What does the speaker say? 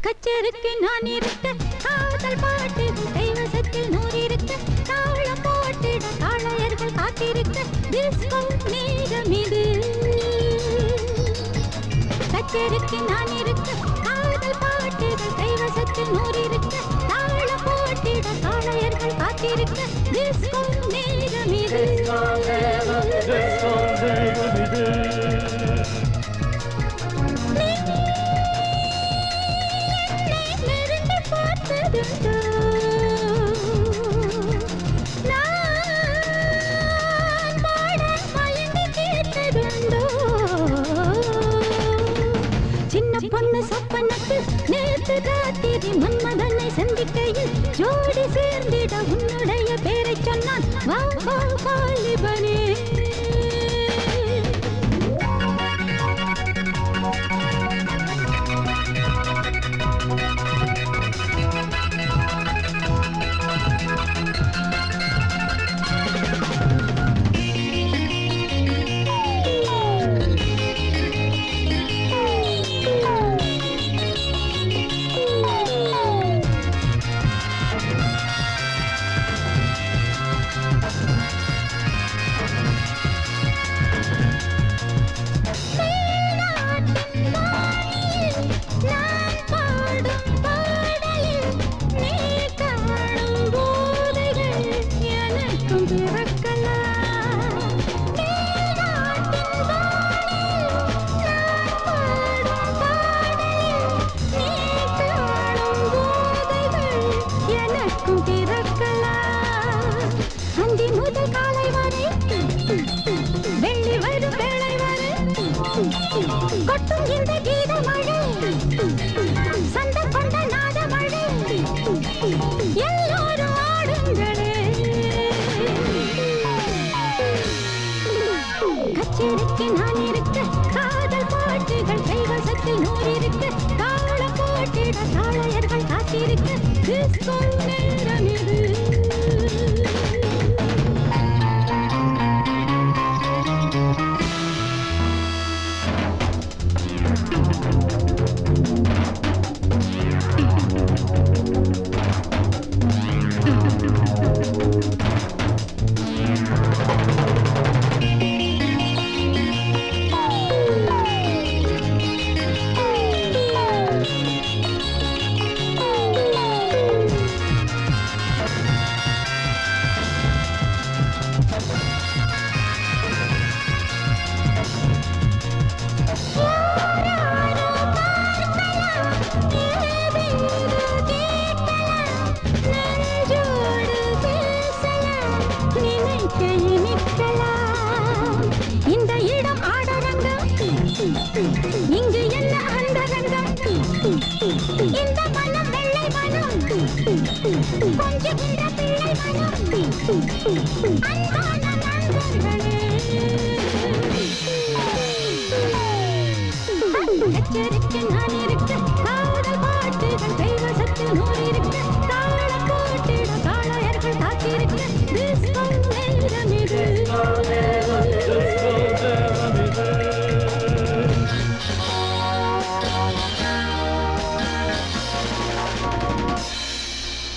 கச்சருக்கு நான் இருக்க காதல் பாட்டு கைவசத்தில் நூறிருக்க தாளம் போட்டிட தாளையர்கள் காத்திருக்க டிஸ்கோ நேரம் இது. கச்சருக்கு நான் இருக்க காதல் பாட்டு கைவசத்தில் நூறிருக்க தாளம் போட்டிட தாளையர்கள் காத்திருக்க டிஸ்கோ நேரம் இது. சின்ன பொண்ணு சொப்பனத்து நேற்று ராத்திரி மன்மதனை சந்திக்கையில் ஜோடி சேர்ந்திட உன்னுடைய பேரை சொன்னான் வா வா வாலிபனே. கொட்டும் இந்த கீத மழை சந்த கொண்ட நாத மழை எல்லோரும் ஆடுங்களே. கச்சேரிக்கு நான் இருக்க காதல் பாட்டுகள் கைவசத்தில் நூறிருக்க தாளம் போட்டிட தாளையர்கள் காத்திருக்க டிஸ்கோ நேரம் இது. இந்த இடம் ஆடரங்கம் இங்கு என்ன அந்தரங்கம் இந்த மனம் வெள்ளை மனம் கொஞ்சுகின்ற பிள்ளை மனம் அன்பான நண்பர்களே. கச்சேரிக்கு நான் இருக்க காதல் பாட்டுகள் கைவசத்தில் நூறு